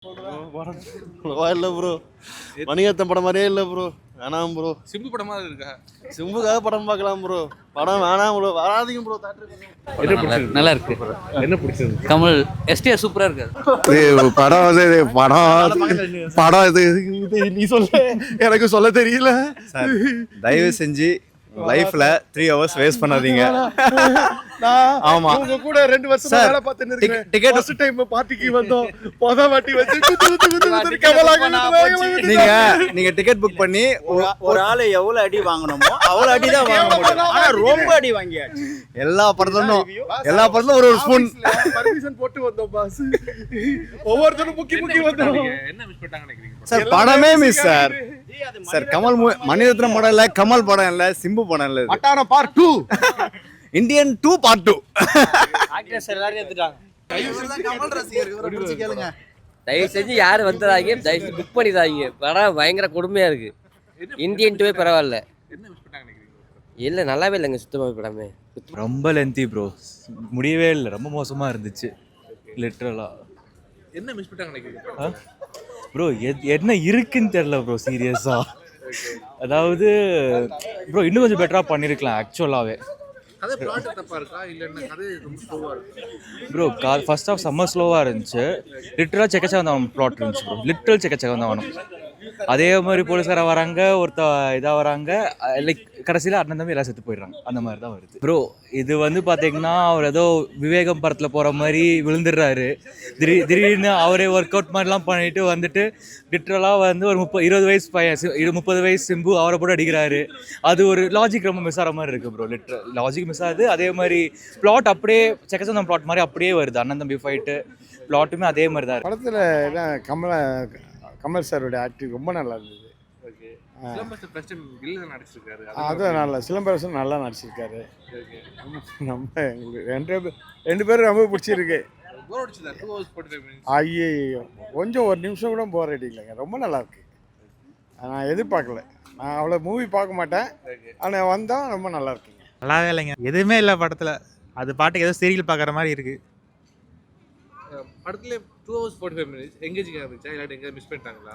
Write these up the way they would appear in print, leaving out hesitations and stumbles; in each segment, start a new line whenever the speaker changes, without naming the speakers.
இல்ல ப்ரோ, மணிரத்னம் படம் மாதிரியே இல்ல ப்ரோ. வேணாம் ப்ரோ.
சிம்பு படமா இருக்கா?
சிம்புக்காக படம் பார்க்கலாம் ப்ரோ. படம் வேணாம் ப்ரோ, வராதீங்க ப்ரோ.
நல்லா இருக்கு.
என்ன பிடிச்சது?
கமல் எஸ்டிஆர் சூப்பரா இருக்காரு.
படம் வந்து படம் இது நீ சொல்ல, எனக்கு சொல்ல தெரியல சார். தயவு செஞ்சு லைஃப்ல 3 hours வேஸ்ட் பண்ணாதீங்க. ஆமா,
உங்க கூட 2 வருஷம்
சார்,
வேலை பார்த்துட்டு இருக்கேன்.
டிக்கெட்
ஃபர்ஸ்ட் டைம் பார்ட்டிக்கு வந்தோம். போதா வாட்டி வச்சு குத்து கமலாக
நீங்க டிக்கெட் புக் பண்ணி
ஒரு ஆளு எவ்வளவு அடி வாங்கணுமோ அவ்வளவு அடி தான் வாங்க முடியும். ஆனா ரொம்ப அடி வாங்கியாச்சு.
எல்லா படத்துலயும் ஒரு ஸ்பூன்
பர்மிஷன் போட்டு வந்தோம் பாஸ். ஒவ்வொருத்தரும் முக்கி வந்தோம்.
என்ன மிஸ் பண்ணிட்டாங்க நினைக்கிறீங்க?
சார், படமே miss sir. Sir, Kamal Mani Ratnam படம் இல்ல, கமல் படம் இல்ல, சிம்பு படம் இல்ல.
அட்டான பார்ட் 2,
இந்தியன் 2 பார்ட் 2.
ஆக்டர்ஸ் எல்லாரும் எடுத்துட்டாங்க.
கமல் ரசிகர்கள் பிடிச்சு கேளுங்க.
தயவு செஞ்சு யாரும் வந்துடாதீங்க, தயவு செஞ்சு புக் பண்ணிடாதீங்க. படம் பயங்கர கொடுமையா இருக்கு. இந்தியன் 2 பரவாயில்ல.
என்ன மிஸ் பண்ணிட்டாங்க நினைக்கிறீங்க?
இல்லை நல்லாவே இல்லைங்க சுத்தமாக படமே.
ரொம்ப லென்த்தி ப்ரோ, முடியவே இல்லை, ரொம்ப மோசமாக இருந்துச்சு லிட்ரலாக.
என்ன மிஸ் பண்ணிட்டாங்க நினைக்கிறீங்க?
ப்ரோ என்ன இருக்குன்னு தெரில ப்ரோ, சீரியஸாக. அதாவது ப்ரோ இன்னும் கொஞ்சம் பெட்டராக பண்ணியிருக்கலாம் ஆக்சுவலாகவே.
கதை பிளாட் தப்பா இருக்கா இல்லைன்னா கதை ரொம்ப ஸ்லோவா இருக்கு?
ப்ரோ ஃபர்ஸ்ட் ஆஃப் செம்ம ஸ்லோவாக இருந்துச்சு. லிட்டரலாக செக்கச்சா வந்தவன் பிளாட் இருந்துச்சு ப்ரோ, லிட்ரல் செக்கச்சா வந்தவனும். அதே மாதிரி போலீஸ்கார வராங்க, ஒருத்த இதாக வராங்க, லைக் கடைசியில் அண்ணன் தம்பி எல்லாம் செத்து போயிடுறாங்க. அந்த மாதிரி தான் வருது ப்ரோ. இது வந்து பார்த்தீங்கன்னா அவர் ஏதோ விவேகம் படத்தில் போகிற மாதிரி விழுந்துடுறாரு. திடீர்னு அவரே ஒர்க் அவுட் மாதிரிலாம் பண்ணிட்டு வந்துட்டு லிட்ரலாக வந்து ஒரு 20 வயசு பையன் 30 வயசு சிம்பு அவரை போட்டு அடிக்கிறாரு. அது ஒரு லாஜிக் ரொம்ப மிஸ் ஆகிற மாதிரி இருக்குது ப்ரோ. லாஜிக் மிஸ் ஆகுது. அதே மாதிரி பிளாட் அப்படியே செக்கச்சந்தம் பிளாட் மாதிரி அப்படியே வருது. அண்ணன் தம்பி ஃபைட்டு பிளாட்டுமே அதே மாதிரி தான் இருக்குது.
படத்தில் கமல் சாரோட ஆக்டிங் ரொம்ப நல்லா இருந்தது.
சிலம்பரசன் ஃபர்ஸ்ட் டைம் வில்லனா நடிச்சிருக்காரு.
அதுவும் நல்லா, சிலம்பரசன் நல்லா நடிச்சிருக்காரு. நம்ம எங்களுக்கு 2 பேரும் ரொம்ப பிடிச்சிருக்கு.
போர் அடிச்சதா? 2 hours 45 minutes.
ஐயோ, கொஞ்சம் ஒரு நிமிஷம் கூட போர் அடிக்கலைங்க. ரொம்ப நல்லா இருக்கு. நான் எதிர்பார்க்கல. நான் அவ்வளோ மூவி பார்க்க மாட்டேன், ஆனால் வந்தால் ரொம்ப நல்லா இருக்குங்க.
நல்லாவே இல்லைங்க, எதுவுமே இல்லை படத்தில். அது பாட்டுக்கு ஏதோ சீரியல் பார்க்குற மாதிரி இருக்குது.
படத்துல 2 hours 45 minutes எங்கேஜிங்கா இருந்துச்சா இல்லாட்டி எங்க மிஸ் பண்ணிட்டாங்களா?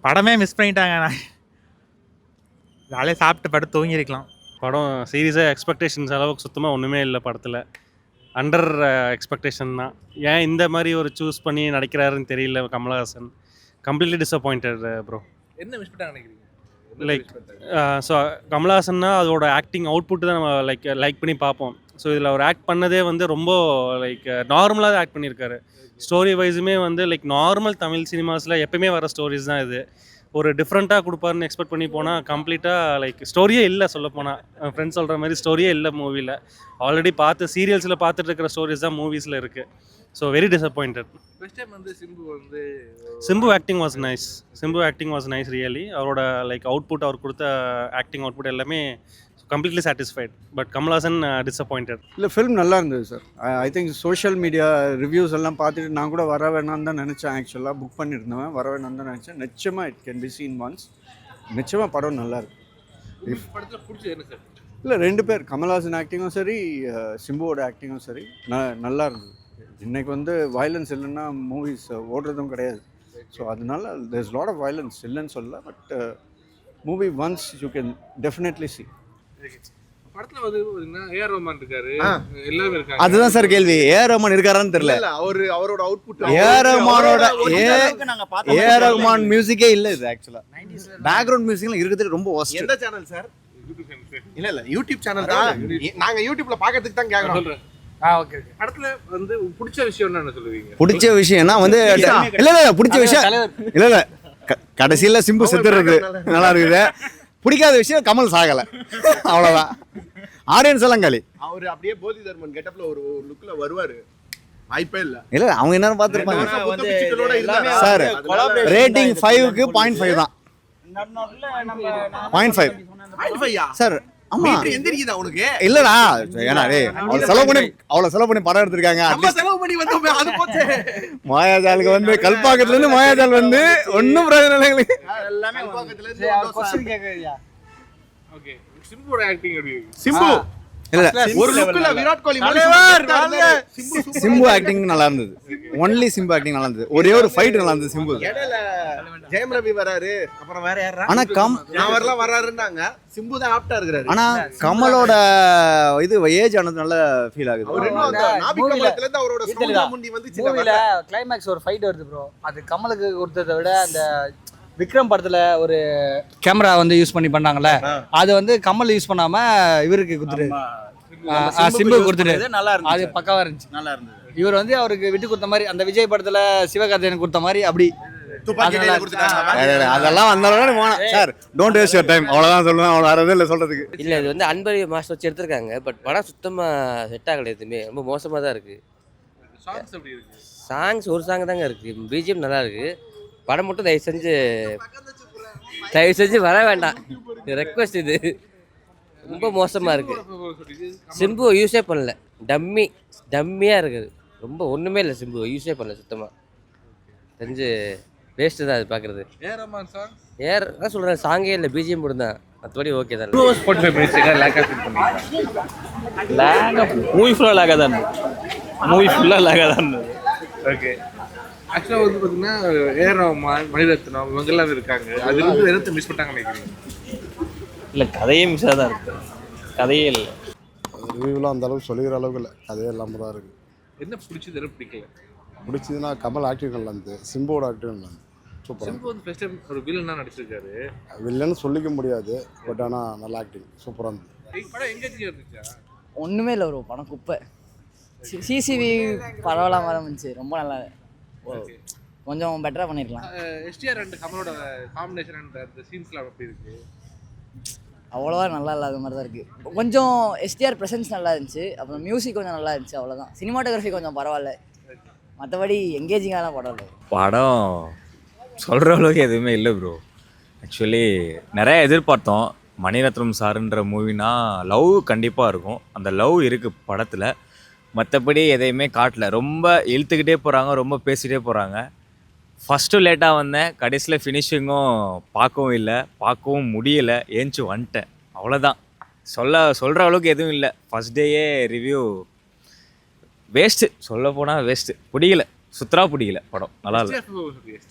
படமே மிஸ் பண்ணிட்டாங்க. நான் ஜாலியாக சாப்பிட்டு படம் தூங்கியிருக்கலாம்.
படம் சீரியஸாக எக்ஸ்பெக்டேஷன்ஸ் அளவுக்கு சுத்தமாக ஒன்றுமே இல்லை படத்தில். அண்டர் எக்ஸ்பெக்டேஷன் தான். ஏன் இந்த மாதிரி ஒரு சூஸ் பண்ணி நடிக்கிறாருன்னு தெரியல கமலஹாசன். Completely disappointed bro.
என்ன மிஸ் பண்ணிட்டாங்க நினைக்கிறீங்க?
லைக் ஸோ கமலஹாசன்னா அதோட ஆக்டிங் அவுட்புட் தான் நம்ம லைக் பண்ணி பார்ப்போம். ஸோ இதில் அவர் ஆக்ட் பண்ணதே வந்து ரொம்ப லைக் நார்மலாக தான் ஆக்ட் பண்ணியிருக்காரு. ஸ்டோரி வைஸுமே வந்து லைக் நார்மல் தமிழ் சினிமாஸில் எப்பயுமே வர ஸ்டோரிஸ் தான் இது. ஒரு டிஃப்ரெண்ட்டாக கொடுப்பாருன்னு எக்ஸ்பெக்ட் பண்ணி போனால் கம்ப்ளீட்டாக லைக் ஸ்டோரியே இல்லை. சொல்ல போனால் ஃப்ரெண்ட்ஸ் சொல்கிற மாதிரி ஸ்டோரியே இல்லை மூவியில். ஆல்ரெடி பார்த்து சீரியல்ஸில் பார்த்துட்டு இருக்கிற ஸ்டோரிஸ் தான் மூவிஸில் இருக்குது. So very disappointed.
First time வந்து
Simbu acting was nice really. அவரோட லைக் அவுட்புட், அவர் கொடுத்த ஆக்டிங் அவுட்புட் எல்லாமே completely satisfied. But Kamal Haasan disappointed.
இல்லை, ஃபிலிம் நல்லா இருந்தது sir. I think social media reviews எல்லாம் பார்த்துட்டு நான் கூட வர வேணான்னு தான் நினச்சேன். ஆக்சுவலாக புக் பண்ணியிருந்தேன், வர வேணான்னு தான் நினச்சேன். நிச்சயமாக it can be seen once. நிச்சயமாக படம் நல்லா இருக்கு.
படத்தில் பிடிச்சது என்ன சார்?
இல்லை, 2 பேர் கமல்ஹாசன் ஆக்டிங்கும் சரி, சிம்புவோட ஆக்டிங்கும் சரி நல்லா இருந்தது. இன்றைக்கி வந்து வயலன்ஸ் இல்லைன்னா மூவிஸ் ஓடுறதும் கிடையாது. ஸோ அதனால there is lot of violence இல்லைன்னு சொல்லல. But movie once you can definitely see.
படத்துல வந்து ஏஆர் ரஹ்மான் இருக்காரு, எல்லாமே இருக்காங்க.
அதுதான் சார் கேள்வி. ஏஆர் ரஹ்மான் இருக்காரான்னு தெரியல.
அவரோட அவுட்புட்
ஏஆர் ரஹ்மான் மியூசிக்கே இல்லை இது. ஆக்சுவலா பேக்ரவுண்ட் மியூசிக்லாம் இருக்கிறது ரொம்ப ஒஸ்ட்.
எந்த சேனல் சார்? இல்ல யூடியூப் சேனல் தான். நாங்க யூடியூப்ல பாக்கிறதுக்கு தான் கேக்குறோம்.
சொல்றேன். ஓகே. படத்துல வந்து பிடிச்ச விஷயம் என்ன சொல்லுவீங்க?
பிடிச்ச விஷயம்னா வந்து இல்ல பிடிச்ச விஷயம் இல்ல கடைசியில சிம்பு செத்துறது நல்லா இருக்குது. பிடிக்காத விஷயம் கமல் சாகலை, அவ்வளோதான். ஆடியன்ஸ் எல்லாம் காலி.
அவர் அப்படியே போதி தர்மன் கெட்டப்ல ஒரு லுக்ல வருவாரு, வாய்ப்பே இல்ல.
இல்ல, அவங்க என்னன்னு பார்த்துருப்பாங்க சார். ரேட்டிங் 5க்கு 0.5 தான். 0.5 சார். ஆமா,
எந்திரிக்குதா உனக்கு?
இல்லடா, ஏன்னா அவ்வளவு செலவு பண்ணி படம் எடுத்திருக்காங்க. மாயாஜாலுக்கு வந்து கல்பாக்கத்துல இருந்து மாயாஜால் வந்து ஒன்னும் பிரயோஜனம் இல்லை எங்களுக்கு.
ஓகே. சிம்புவோட ஆக்டிங் எப்படி?
சிம்பு
இல்ல
ஒரு லுக்ல விராட் கோலி
சிம்பு ஆக்டிங் நல்லா இருந்தது. ஒன்லி சிம்பு ஆக்டிங் நல்லா இருந்தது. ஒரே ஒரு ஃபைட் நல்லா இருந்தது சிம்பு.
இடையில ஜெயம் ரவி வராரு, அப்புறம் வேற யாரா
ஆனா
அவர்லாம் வராருன்னாங்க. சிம்பு தான் ஆப்டா இருக்காரு.
ஆனா கமலோட இது ஏஜ் ஆனது நல்ல ஃபீல் ஆகுது.
அவர் இன்னும் அந்த நாபி கமலத்துல இருந்து அவரோட சவுண்டா முண்டி வந்துச்சு.
மூவில கிளைமேக்ஸ் ஒரு ஃபைட் வருது ப்ரோ. அது கமலுக்கு கொடுத்ததை விட அந்த விக்ரம் படத்துல ஒரு கேமரா வந்து யூஸ் பண்ணாங்கல்ல, அது வந்து கமல் யூஸ் பண்ணாம இவருக்கு கொடுத்துரு, சிம்பு கொடுத்துரு.
நல்லா இருந்துச்சு.
அது பக்காவா இருந்துச்சு.
நல்லா இருந்தது.
இவர் வந்து அவருக்கு விட்டு கொடுத்த மாதிரி, அந்த விஜய் படத்துல சிவகார்த்திகேயனுக்கு கொடுத்த மாதிரி அப்படி
துப்பாக்கி கையில கொடுத்துட்டாங்க.
அதெல்லாம் வந்தாலும் sir don't waste your time அவ்வளவுதான் சொல்லுவேன். அவ்வளோ வரதே இல்லை சொல்றதுக்கு.
இல்லை இது வந்து அன்பரி மாஸ்டர் வச்சு எடுத்திருக்காங்க. பட் படம் சுத்தமாக செட் ஆகலை. எதுவுமே ரொம்ப மோசமாக தான் இருக்குது.
சாங்ஸ் எப்படி இருக்கு?
சாங்ஸ் ஒரு சாங் தாங்க இருக்குது. பிஜிஎம் நல்லா இருக்குது. படம் மட்டும் தயவு செஞ்சு வர வேண்டாம். ரெக்வஸ்ட் இது. ரொம்ப மோசமாக இருக்குது. சிம்பு யூஸே பண்ணல. டம்மியாக இருக்குது. ரொம்ப ஒன்றுமே இல்லை. சிம்பு யூஸே பண்ணல சுத்தமாக. தெரிஞ்சு வேஸ்ட்டு தான் அது பார்க்குறது.
ஏரமான் சாங்
தான் சொல்கிறேன். சாங்கே இல்லை, பிஜிஎம் மட்டும் தான். மற்றபடி ஓகே தான்.
2 hours 45 minutes லேக் ஆஃப் பண்ணிருக்காங்க.
மூவி ஃபுல்லா லாகா தான். மூவி ஃபுல்லா லாகா தான்.
ஓகே. ஆக்சுவலாக வந்து பார்த்தீங்கன்னா ஏஆர் ரஹ்மான், மணிரத்னம் இவங்கெல்லாம் இருக்காங்க. அது வந்து எதை மிஸ் பண்ணிட்டாங்கன்னு நினைக்கிறீங்க?
இல்ல கதையே மிஸ் தான் இருக்கு. கதையே இல்லை.
ரிவ்யூலாம் அந்த அளவுக்கு சொல்லிக்கிற அளவுக்கு இல்லை. அதே இல்லாமல் தான் இருக்குது.
என்ன பிடிச்சது, என்ன பிடிக்கல?
பிடிச்சதுன்னா கமல் ஆக்டிங் நல்லா இருந்தது. சிம்புவோட ஆக்டிங் நல்லா இருந்தது. சூப்பராக.
சிம்பு வந்து ஃபர்ஸ்ட் டைம் ஒரு வில்லனா நடிச்சிருக்காரு.
வில்லன்னு சொல்லிக்க முடியாது. பட் ஆனால் நல்லா ஆக்டிங் சூப்பராக இருந்தது.
படம் எங்கேஜிங்காக இருந்துச்சா?
ஒண்ணுமே இல்லை ப்ரோ. படம் குப்பை. சிசிவி பரவாயில்லாம இருந்துச்சு. ரொம்ப நல்லா, கொஞ்சம் பெட்டரா பண்ணிருக்கலாம்.
எஸ்டிஆர் அண்ட் கமலோட காம்பினேஷன் அண்ட் அந்த சீன்ஸ்லாம் எப்படி இருக்கு?
அவ்வளோவா நல்லா இல்லாத மாதிரி தான் இருக்குது. கொஞ்சம் எஸ்டிஆர் ப்ரெசன்ஸ் நல்லா இருந்துச்சு. அப்புறம் மியூசிக் கொஞ்சம் நல்லா இருந்துச்சு. அவ்வளோதான். சினிமாட்டோகிராஃபி கொஞ்சம் பரவாயில்ல. மற்றபடி எங்கேஜிங்கான படம் இல்லை.
படம் சொல்கிற அளவுக்கு எதுவுமே இல்லை ப்ரோ. ஆக்சுவலி நிறைய எதிர்பார்த்தோம். மணிரத்னம் சாருன்ற மூவினா லவ் கண்டிப்பாக இருக்கும். அந்த லவ் இருக்குது படத்தில். மற்றபடி எதையுமே காட்டல. ரொம்ப இழுத்துக்கிட்டே போகிறாங்க, ரொம்ப பேசிகிட்டே போகிறாங்க. ஃபஸ்ட்டு லேட்டாக வந்தேன். கடைசியில் ஃபினிஷிங்கும் பார்க்கவும் முடியலை. ஏஞ்சி வந்துட்டேன். அவ்வளோதான். சொல்கிற அளவுக்கு எதுவும் இல்லை. ஃபஸ்ட் டேயே ரிவ்யூ வேஸ்ட்டு. சொல்ல போனால் வேஸ்ட்டு. பிடிக்கல படம். நல்லா இல்லை.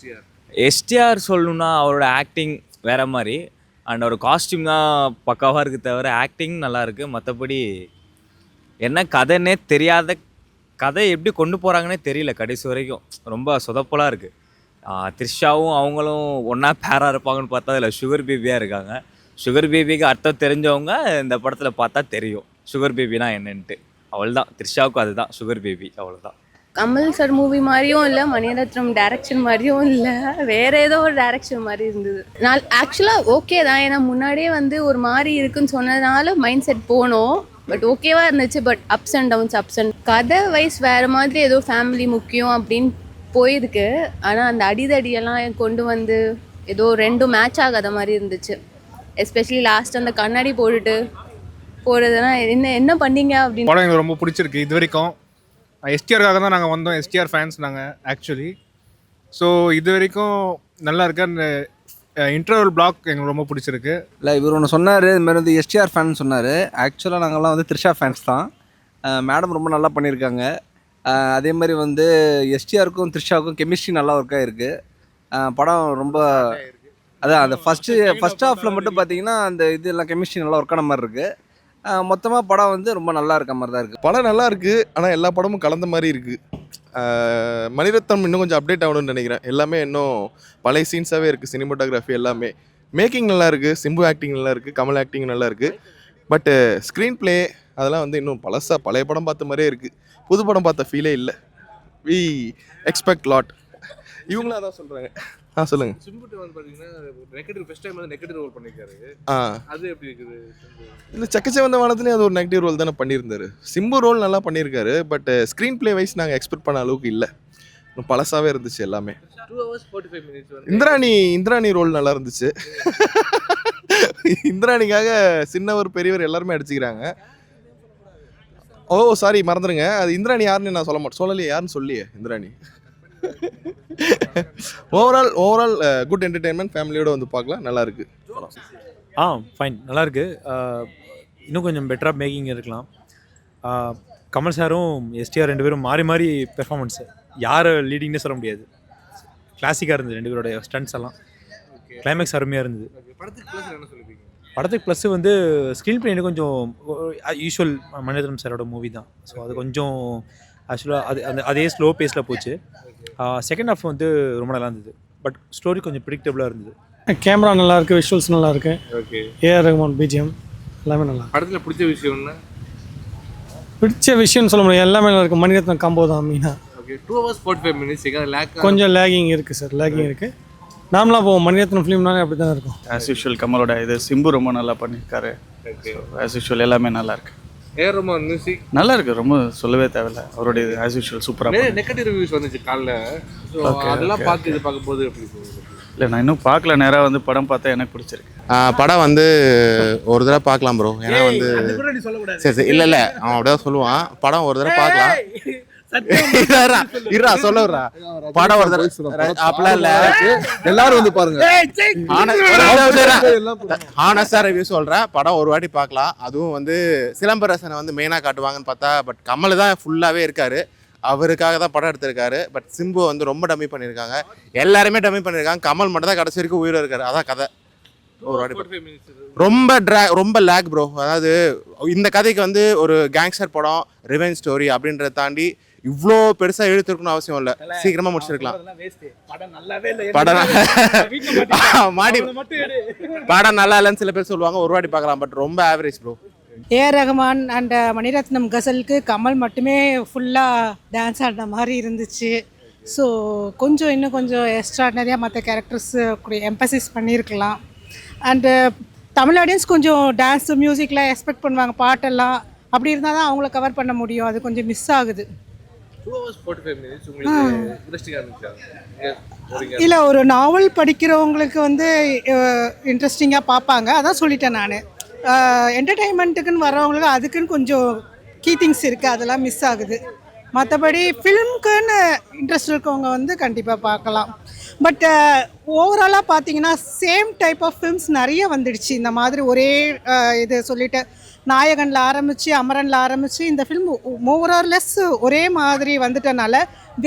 எஸ்டிஆர் சொல்லணுன்னா அவரோட ஆக்டிங் வேறு மாதிரி. அண்ட் அவர் காஸ்டியூம் தான் பக்காவாக இருக்குது தவிர ஆக்டிங் நல்லா இருக்குது. மற்றபடி என்ன கதைன்னே தெரியாத கதை எப்படி கொண்டு போகிறாங்கன்னே தெரியல கடைசி வரைக்கும். ரொம்ப சொதப்பலாக இருக்குது. த்ரிஷாவும் அவங்களும் ஒன்றா பேராக இருப்பாங்கன்னு பார்த்தா அதில் சுகர் பேபியாக இருக்காங்க. சுகர் பேபிக்கு அர்த்தம் தெரிஞ்சவங்க இந்த படத்தில் பார்த்தா தெரியும் சுகர் பேபினா என்னன்ட்டு. அவள்தான் த்ரிஷாவுக்கும் அதுதான் சுகர் பேபி. அவ்வளோதான்.
கமல் சார் மூவி மாதிரியும் இல்லை, மணிரத்னம் டைரக்ஷன் மாதிரியும் இல்லை, வேற ஏதோ ஒரு டைரக்ஷன் மாதிரி இருந்தது. நான் ஆக்சுவலாக ஓகே தான். ஏன்னா முன்னாடியே வந்து ஒரு மாதிரி இருக்குன்னு சொன்னதுனால மைண்ட் செட் போனோம். பட் ஓகேவா இருந்துச்சு. But ups and downs. கதை வைஸ் வேறு மாதிரி ஏதோ ஃபேமிலி முக்கியம் அப்படின்னு போயிருக்கு. ஆனால் அந்த அடிதடியெல்லாம் கொண்டு வந்து ஏதோ ரெண்டும் மேட்ச் ஆகாத மாதிரி இருந்துச்சு. எஸ்பெஷலி லாஸ்ட் அந்த கண்ணாடி போடுறதுலாம் என்ன பண்ணீங்க அப்படின்னு.
படம் எனக்கு ரொம்ப பிடிச்சிருக்கு. இது வரைக்கும் எஸ்டிஆருக்காக தான் நாங்கள் வந்தோம். எஸ்டிஆர் ஃபேன்ஸ் நாங்கள் ஆக்சுவலி. ஸோ இது வரைக்கும் நல்லா இருக்கு. அந்த இன்டர்வல் பிளாக் எங்களுக்கு ரொம்ப பிடிச்சிருக்கு.
இல்லை இவர் ஒன்று சொன்னார், இது மாதிரி வந்து எஸ்டிஆர் ஃபேன் சொன்னார். ஆக்சுவலாக நாங்கள்லாம் வந்து த்ரிஷா ஃபேன்ஸ் தான். மேடம் ரொம்ப நல்லா பண்ணியிருக்காங்க. அதே மாதிரி வந்து எஸ்டிஆருக்கும் த்ரிஷாவுக்கும் கெமிஸ்ட்ரி நல்லா ஒர்க்காக இருக்குது. படம் ரொம்ப அதான் அந்த ஃபஸ்ட் ஹாஃபில் மட்டும் பார்த்தீங்கன்னா அந்த இது எல்லாம் கெமிஸ்ட்ரி நல்லா ஒர்க்கான மாதிரி இருக்குது. மொத்தமாக படம் வந்து ரொம்ப நல்லா இருக்க மாதிரி தான் இருக்குது.
படம் நல்லா இருக்குது. ஆனால் எல்லா படமும் கலந்த மாதிரி இருக்குது. மணிரத்னம் இன்னும் கொஞ்சம் அப்டேட் ஆகணும்னு நினைக்கிறேன். எல்லாமே இன்னும் பழைய சீன்ஸாகவே இருக்குது. சினிமாட்டோகிராஃபி எல்லாமே. மேக்கிங் நல்லா இருக்குது. சிம்பு ஆக்டிங் நல்லா இருக்குது. கமல் ஆக்டிங் நல்லா இருக்குது. பட்டு ஸ்க்ரீன் ப்ளே அதெல்லாம் வந்து இன்னும் பழைய படம் பார்த்த மாதிரியே இருக்குது. புது படம் பார்த்த ஃபீலே இல்லை. We expect lot. இவங்களும் அதான் சொல்கிறாங்க. சொல்லுங்க.
சிம்புட்டு வந்து பார்த்தீங்கன்னா நெகட்டிவ் ஃபர்ஸ்ட் டைம் வந்து நெகட்டிவ் ரோல் பண்ணியிருக்காரு. அது எப்படி இருக்குது?
இல்லை சக்கச்சே வந்த வானத்துலேயும் அது ஒரு நெகட்டிவ் ரோல் தானே பண்ணியிருந்தாரு. சிம்பு ரோல் நல்லா பண்ணியிருக்காரு. பட் ஸ்க்ரீன் ப்ளே வைஸ் நாங்கள் எக்ஸ்பெக்ட் பண்ண அளவுக்கு இல்லை. பழசாவே இருந்துச்சு எல்லாமே.
2 hours 45 minutes.
இந்திராணி ரோல் நல்லா இருந்துச்சு. இந்திராணிக்காக சின்னவர் பெரியவர் எல்லாருமே அடிச்சுக்கிறாங்க. சாரி மறந்துடுங்க. அது இந்திராணி யாருன்னு நான் சொல்லலையே. யாருன்னு சொல்லியே இந்திராணி. Overall good entertainment. ஃபேமிலியோட வந்து பார்க்கலாம். நல்லா இருக்கு.
ஃபைன் நல்லா இருக்கு. இன்னும் கொஞ்சம் பெட்டராக மேக்கிங் இருக்கலாம். கமல் சாரும் எஸ்டிஆர் 2 பேரும் மாறி மாறி பெர்ஃபார்மன்ஸு யார் லீடிங்னே சொல்ல முடியாது. கிளாசிக்காக இருந்தது 2 பேரோட ஸ்டண்ட்ஸ் எல்லாம். கிளைமேக்ஸ் அருமையாக இருந்தது.
படத்துக்கு ப்ளஸ் என்ன சொல்லுவீங்க?
படத்துக்கு ப்ளஸ் வந்து ஸ்க்ரீன் பிளே கொஞ்சம் யூஷுவல் மணிரத்னம் சாரோட மூவி தான். ஸோ அது கொஞ்சம் ஆக்சுவலாக அதே ஸ்லோ பேஸில் போச்சு. செகண்ட் ஹாஃப் வந்து ரொம்ப நல்லா இருந்தது. பட் ஸ்டோரி கொஞ்சம் ப்ரிடிக்டபுளாக இருந்தது.
கேமரா நல்லா இருக்கு, விஷுவல்ஸ் நல்லா இருக்கு.
ஓகே.
ஏஆர் ரஹ்மான் பிஜிஎம் எல்லாமே நல்லா.
படத்தில் பிடிச்ச விஷயம் என்ன?
பிடிச்ச விஷயம்னு சொல்ல முடியாது, எல்லாமே நல்லா இருக்கு. மணிரத்னம் காம்போ தான் மெயினாக.
ஓகே. 2 hours 45 minutes
கொஞ்சம் லேகிங் இருக்குது சார், லேகிங் இருக்குது. நார்மலாக போவோம், மணிரத்னம் ஃபிலிம்னாலே அப்படி தான் இருக்கும்.
ஆஸ் யூஷுவல் கமலோட இது சிம்பு ரொம்ப நல்லா பண்ணியிருக்காரு. ஆஸ் யூஷுவல் எல்லாமே நல்லா இருக்கு.
ஏஆர் ரஹ்மான் மியூசிக்
நல்லா இருக்கு, ரொம்ப சொல்லவே தேவையில்ல. அவருடைய ஆஸ் யூஷுவல் சூப்பராக.
நெகட்டிவ் ரிவ்யூஸ் வந்துச்சு காலைல. ஸோ அதெல்லாம் பார்த்து இது பார்க்கும்போது எப்படி போகுது?
இல்லை, நான் இன்னும் பார்க்கல. நேராக வந்து படம் பார்த்தா எனக்கு பிடிச்சிருக்கு.
படம் வந்து ஒரு தடவை பார்க்கலாம் ப்ரோ. ஏன்னா வந்து சரி இல்லை அவன் அப்படியே சொல்லுவான். படம் ஒரு தடவை பார்க்கலாம். சொல்லுறா படம் ஒரு தடவை அப்படிலாம் இல்லை,
எல்லாரும் வந்து பாருங்க.
ஹானஸ்டா ரிவ்யூ சொல்றேன். படம் ஒரு வாட்டி பார்க்கலாம். அதுவும் வந்து சிலம்பரசனை வந்து மெயினாக காட்டுவாங்கன்னு பார்த்தா பட் கமல் தான் ஃபுல்லாகவே இருக்காரு. அவருக்காக தான் படம் எடுத்திருக்காரு. பட் சிம்பு வந்து ரொம்ப டம்மி பண்ணியிருக்காங்க. எல்லாருமே டம்மி பண்ணியிருக்காங்க. கமல் மட்டும் தான் கடைசி வரைக்கும் உயிரோடு இருக்காரு. அதான் கதை. ஒரு வாட்டி ரொம்ப லேக் ப்ரோ. அதாவது இந்த கதைக்கு வந்து ஒரு கேங்ஸ்டர் படம், ரிவெஞ்ச் ஸ்டோரி அப்படின்றத தாண்டி இவ்வளோ பெருசாக எழுத்துருக்கணும் அவசியம் இல்லை. சீக்கிரமாக முடிச்சிருக்கலாம். படம் நல்லா இல்லைன்னு சில பேர் சொல்லுவாங்க. ஒரு வாட்டி பார்க்கலாம். பட் ரொம்ப average bro.
AR Rahman and Mani Ratnam கசலுக்கு கமல் மட்டுமே ஃபுல்லாக டான்ஸ் ஆடின மாதிரி இருந்துச்சு. ஸோ இன்னும் கொஞ்சம் எக்ஸ்ட்ராடனரியாக மற்ற கேரக்டர்ஸ் கூட எம்பசிஸ் பண்ணியிருக்கலாம். அண்டு தமிழ் ஆடியன்ஸ் கொஞ்சம் டான்ஸு மியூசிக்லாம் எக்ஸ்பெக்ட் பண்ணுவாங்க, பாட்டெல்லாம். அப்படி இருந்தால் தான் அவங்கள கவர் பண்ண முடியும். அது கொஞ்சம் மிஸ் ஆகுது.
2 hours 45 minutes உங்களுக்கு இன்ட்ரெஸ்டிங்காக இருந்துச்சா?
இல்லை, ஒரு நாவல் படிக்கிறவங்களுக்கு வந்து இன்ட்ரெஸ்டிங்காக பார்ப்பாங்க. அதான் சொல்லிட்டேன் நான். என்டர்டெயின்மெண்ட்டுக்குன்னு வர்றவங்களுக்கு அதுக்குன்னு கொஞ்சம் கீ திங்ஸ் இருக்குது, அதெல்லாம் மிஸ் ஆகுது. மற்றபடி ஃபிலிம்க்குன்னு இன்ட்ரெஸ்ட் இருக்கவங்க வந்து கண்டிப்பாக பார்க்கலாம். பட் ஓவராலாக பார்த்தீங்கன்னா சேம் டைப் ஆஃப் ஃபிலிம்ஸ் நிறைய வந்துடுச்சு. இந்த மாதிரி ஒரே இது சொல்லிட்டு நாயகனில் ஆரம்பித்து அமரனில் ஆரம்பித்து இந்த ஃபிலிம் ஓவராலெஸ் ஒரே மாதிரி வந்துட்டனால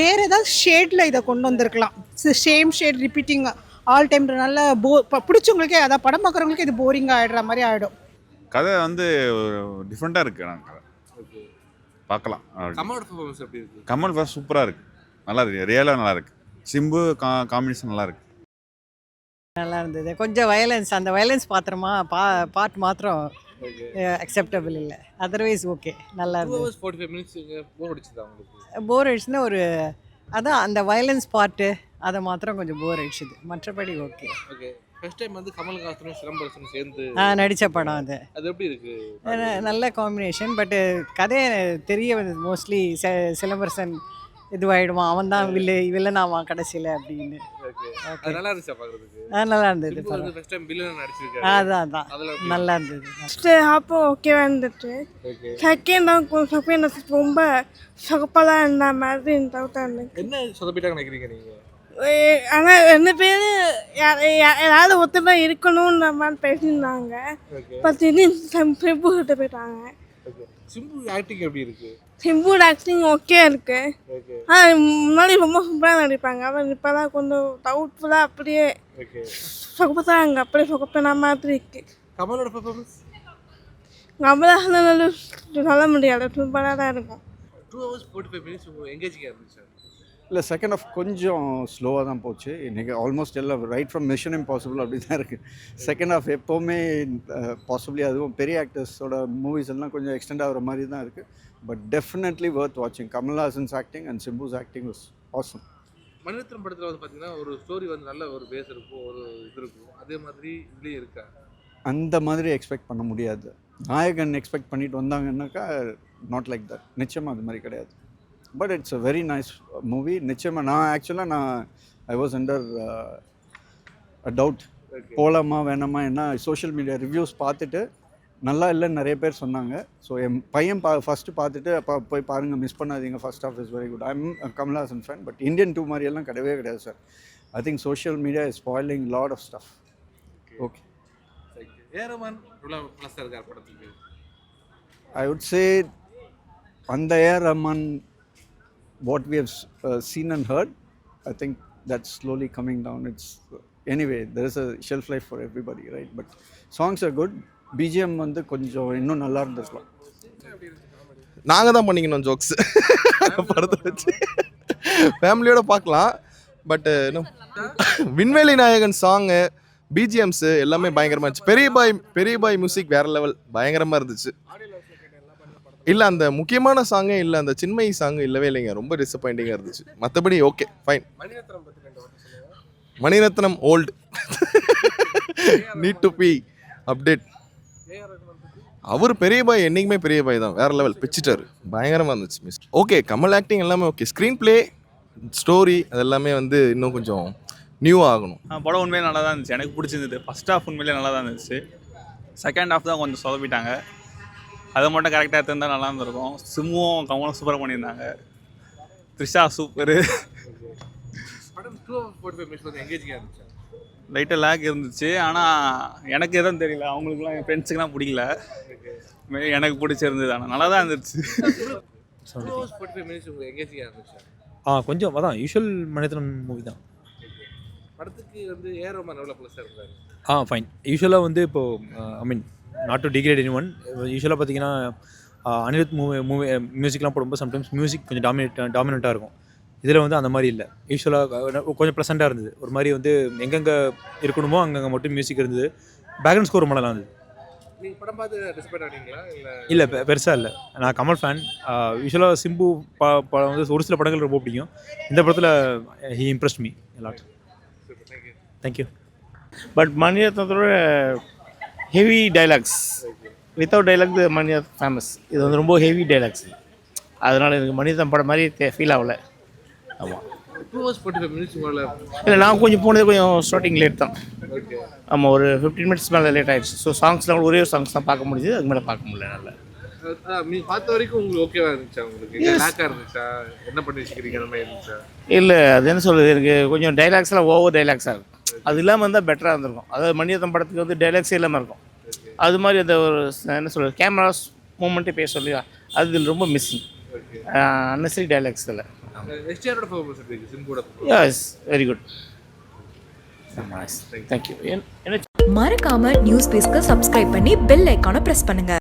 வேறு ஏதாவது ஷேடில் இதை கொண்டு வந்திருக்கலாம். சேம் ஷேட் ரிப்பீட்டிங் ஆல் டைம்ன்றனால பிடிச்சவங்களுக்கே அதான் படம் பார்க்குறவங்களுக்கே இது போரிங்காக ஆகிடுற மாதிரி ஆகிடும்.
கதை வந்து டிஃப்ரெண்ட்டாக இருக்குது. நாங்கள் பார்க்கலாம்.
கமலோட பெர்ஃபார்மன்ஸ் எப்படி இருக்குது?
கமல் ஃபர்ஸ்ட் சூப்பராக இருக்குது, நல்லா இருக்குது, ரியலாக நல்லா இருக்குது. சிம்பு காம்பினேஷன் நல்லா இருக்குது,
நல்லா இருந்தது. கொஞ்சம் வயலன்ஸ், அந்த வயலன்ஸ் பாட்டு மாத்திரம் அக்செப்டபிள் இல்லை. அதர்வைஸ் ஓகே, நல்லா
2
இருந்தது.
hours 45 minutes போர் அடிச்சுதா உங்களுக்கு?
போர் அடிச்சுன்னா அதான் அந்த வயலன்ஸ் பாட்டு அதை மாத்திரம் கொஞ்சம் போர் அடிச்சுது. மற்றபடி ஓகே.
ஓகே. ஃபர்ஸ்ட் டைம் வந்து கமல்ஹாசனும் சிலம்பரசனும் சேர்ந்து
நடித்த படம் அது
எப்படி இருக்கு?
நல்ல காம்பினேஷன். பட்டு கதையை தெரிய வந்தது. மோஸ்ட்லி சிலம்பரசன் இதுவாகிடுவான், அவன் தான் வில்லன் ஆவான் கடைசியில் அப்படின்னு.
அது நல்லா இருந்துச்சா பார்க்குறதுக்கு?
நல்லா இருந்தது.
ஃபர்ஸ்ட் டைம் வில்லன் நடிச்சிருக்காரு.
அதான் நல்லா இருந்தது.
ஃபஸ்ட்டு ஹாப்பு ஓகேவா இருந்துச்சு. செகண்ட் ரொம்ப சொகப்பெல்லாம் இருந்த மாதிரி இருந்துச்சு.
என்ன சொதப்பிட்டாங்க நினைக்கிறீங்க நீங்கள்?
ஆனால் 2 பேர் யாராவது ஒருத்தர் இருக்கணுன்ற மாதிரி பேசியிருந்தாங்க. திடீர்னு சிம்பு கிட்ட போயிட்டாங்க.
சிம்பு ஆக்டிங் எப்படி இருக்கு?
சிம்பு ஆக்டிங் ஓகே இருக்கு. முன்னாடி ரொம்ப சூப்பராக நடிப்பாங்க. அவன் இப்போ தான் கொஞ்சம் டவுட்ஃபுல்லாக அப்படியே சொகப்பதாங்க, அப்படியே சொகப்பின மாதிரி இருக்கு.
கமலோட பெர்ஃபார்மன்ஸ்
கமலஹாசன் சொல்ல முடியாது, சூப்பராக தான் இருக்கும்.
2 hours 45 minutes எங்கேஜிங்காக இருந்துச்சு.
இல்லை, செகண்ட் ஆஃப் கொஞ்சம் ஸ்லோவாக தான் போச்சு. இன்றைக்கி ஆல்மோஸ்ட் எல்லாம் ரைட் ஃப்ரம் மிஷன் இம்பாசிபிள் அப்படி தான் இருக்குது. செகண்ட் ஆஃப் எப்போவுமே பாசிபிளி அதுவும் பெரிய ஆக்டர்ஸோட மூவிஸ் எல்லாம் கொஞ்சம் எக்ஸ்டெண்ட் ஆகிற மாதிரி தான் இருக்குது. பட் டெஃபினெட்லி வர்த் வாட்சிங். Kamal Haasan's acting and Simbu's acting was awesome.
Mani Ratnam படத்தில் வந்து பார்த்தீங்கன்னா ஒரு ஸ்டோரி வந்து நல்ல ஒரு பேஸ் இருக்கும், ஒரு இது இருக்கும். அதே மாதிரி இதுலேயும் இருக்கா?
அந்த மாதிரி எக்ஸ்பெக்ட் பண்ண முடியாது. நாயகன் எக்ஸ்பெக்ட் பண்ணிட்டு வந்தாங்கன்னாக்கா நாட் லைக் தட். நிச்சயமாக அது மாதிரி கிடையாது. But it's a very nice movie. நிச்சயமாக நான் ஐ வாஸ் அண்டர் டவுட், போகலாமா வேணாமா. என்ன சோஷியல் மீடியா ரிவ்யூஸ் பார்த்துட்டு நல்லா இல்லைன்னு நிறைய பேர் சொன்னாங்க. ஸோ என் பையன் ஃபஸ்ட்டு பார்த்துட்டு போய் பாருங்கள், மிஸ் பண்ணாதீங்க, first half is very good. I am Kamal Haasan fan. But Indian 2 மாதிரியெல்லாம் கிடையாது சார். I think social media is spoiling lot of stuff. Okay.
AR Rahman plus இருக்கார் படத்துக்கு.
I would say அந்த A.R. Rahman, what we have seen and heard, I think that's slowly coming down. It's anyway, there is a shelf life for everybody, right? But songs are good. BGM வந்து கொஞ்சம் இன்னும் நல்லா இருந்திருக்கலாம்.
நாங்கள் தான் பண்ணிக்கணும் jokes படத்தை வச்சு ஃபேமிலியோட பார்க்கலாம். பட்டு இன்னும் விண்வெளி நாயகன் சாங்கு பிஜிஎம்ஸு எல்லாமே பயங்கரமாக இருந்துச்சு. பெரிய பாய் மியூசிக் வேறு லெவல் பயங்கரமாக இருந்துச்சு. இல்லை அந்த முக்கியமான சாங்கே இல்லை, அந்த சின்மயி சாங்கு இல்லவே இல்லைங்க, ரொம்ப டிசப்பாயிண்டிங்காக இருந்துச்சு. மற்றபடி okay fine. Mani Ratnam old need to be update. அவர் பெரிய பாய், என்றைக்குமே பெரிய பாய் தான், வேறு லெவல் பிச்சிட்டார், பயங்கரமாக இருந்துச்சு. மிஸ் ஓகே, கமல் ஆக்டிங் எல்லாமே ஓகே. ஸ்க்ரீன் ப்ளே, ஸ்டோரி அதெல்லாமே வந்து இன்னும் கொஞ்சம் நியூ ஆகணும்.
படம் உண்மையிலே நல்லா தான் இருந்துச்சு, எனக்கு பிடிச்சிருந்தது. ஃபஸ்ட் ஹாஃப் உண்மையிலே நல்லா தான் இருந்துச்சு. செகண்ட் ஹாஃப் தான் கொஞ்சம் சொதப்பிட்டாங்க, அதை மட்டும் கரெக்டாக எடுத்துருந்தால் நல்லா இருந்திருக்கும். சிம்மும் கமலும் சூப்பராக பண்ணியிருந்தாங்க. த்ரிஷா சூப்பரு. லைட்டாக லேக் இருந்துச்சு, ஆனால் எனக்கு எதுவும் தெரியல, அவங்களுக்குலாம் என் ஃப்ரெண்ட்ஸுக்கெலாம் பிடிக்கல. எனக்கு பிடிச்சிருந்தது, ஆனால் நல்லா தான் இருந்துச்சு.
கொஞ்சம் அதான் யூஷுவல் மணிரத்னம் மூவி தான்.
படத்துக்கு வந்து A.R. Rahman எவ்வளோ ப்ளஸ்ஸாக இருந்தார்?
ஃபைன். யூஷுவலாக வந்து இப்போது I mean not to degrade any one, யூஷுவலாக பார்த்தீங்கன்னா அனிருத் மூவி மியூசிக்லாம் போடும்போது சம்டைம்ஸ் மியூசிக் கொஞ்சம் டாமினண்ட்டாக இருக்கும். இதில் வந்து அந்த மாதிரி இல்லை. யூஷுவலாக கொஞ்சம் ப்ளசண்ட்டாக இருந்தது. ஒரு மாதிரி வந்து எங்கெங்கே இருக்கணுமோ அங்கங்கே மட்டும் மியூசிக் இருந்தது. பேக்ரவுண்ட் ஸ்கோர் ரொம்ப நல்லா இருந்தது.
நீங்கள் படம் பார்த்து டிசப்பாயிண்ட் ஆனீங்களா?
இல்லை பெருசாக இல்லை. நான் கமல் ஃபேன். யூஷுவலாக சிம்பு படம் வந்து ஒரு சில படங்கள் ரொம்ப பிடிக்கும். இந்த படத்தில் he impressed me lot. Thank you.
But மணிரத்னத்தோட heavy dialogues, without dialogue Mani Ratnam famous. இது வந்து ரொம்ப ஹெவி டைலாக்ஸ், அதனால் எனக்கு மணிரத்னம் படம் மாதிரி ஃபீல் ஆகலை. ஆமாம்.
2 hours 45 minutes மேலே
இல்லை, நான் கொஞ்சம் போனது கொஞ்சம் ஸ்டார்டிங் லேட் தான். ஆமாம், ஒரு 15 minutes மேலே லேட் ஆகிடுச்சு. ஸோ சாங்ஸ்லாம் ஒரே ஒரு சாங்ஸ் தான் பார்க்க முடியுது, அதுக்கு மேலே பார்க்க முடியல. நல்லா
நீங்கள் பார்த்த வரைக்கும் உங்களுக்கு ஓகேவா இருந்துச்சா? உங்களுக்கு லேக்காக இருந்துச்சா? என்ன பண்ணி வச்சுக்கிறீங்க அந்த மாதிரி இருந்துச்சா?
இல்லை, அது என்ன சொல்கிறது, எனக்கு கொஞ்சம் டைலாக்ஸ்லாம் ஓவர் டைலாக்ஸாக இருக்கும். அது இல்லாமல் இருந்தால் பெட்டராக இருந்திருக்கும். அதாவது மணிரத்னம் படத்துக்கு வந்து டைலாக்ஸே இல்லாமல் இருக்கும். அது மாதிரி அந்த ஒரு என்ன சொல்கிறது, கேமராஸ் மூமெண்ட்டே பேச சொல்லியா, அது இதில் ரொம்ப மிஸ்ஸிங். அன்னெசரி டைலாக்ஸ் இல்லை.
எஸ்டிஆரோட பெர்ஃபார்மன்ஸ் எப்படி இருக்கு? சிம்புவோட
எஸ், வெரி குட். தேங்க்யூ.
மறக்காம நியூஸ் பேஸ்க்கு சப்ஸ்கிரைப் பண்ணி பெல் ஐகானை பிரஸ் பண்ணுங்க.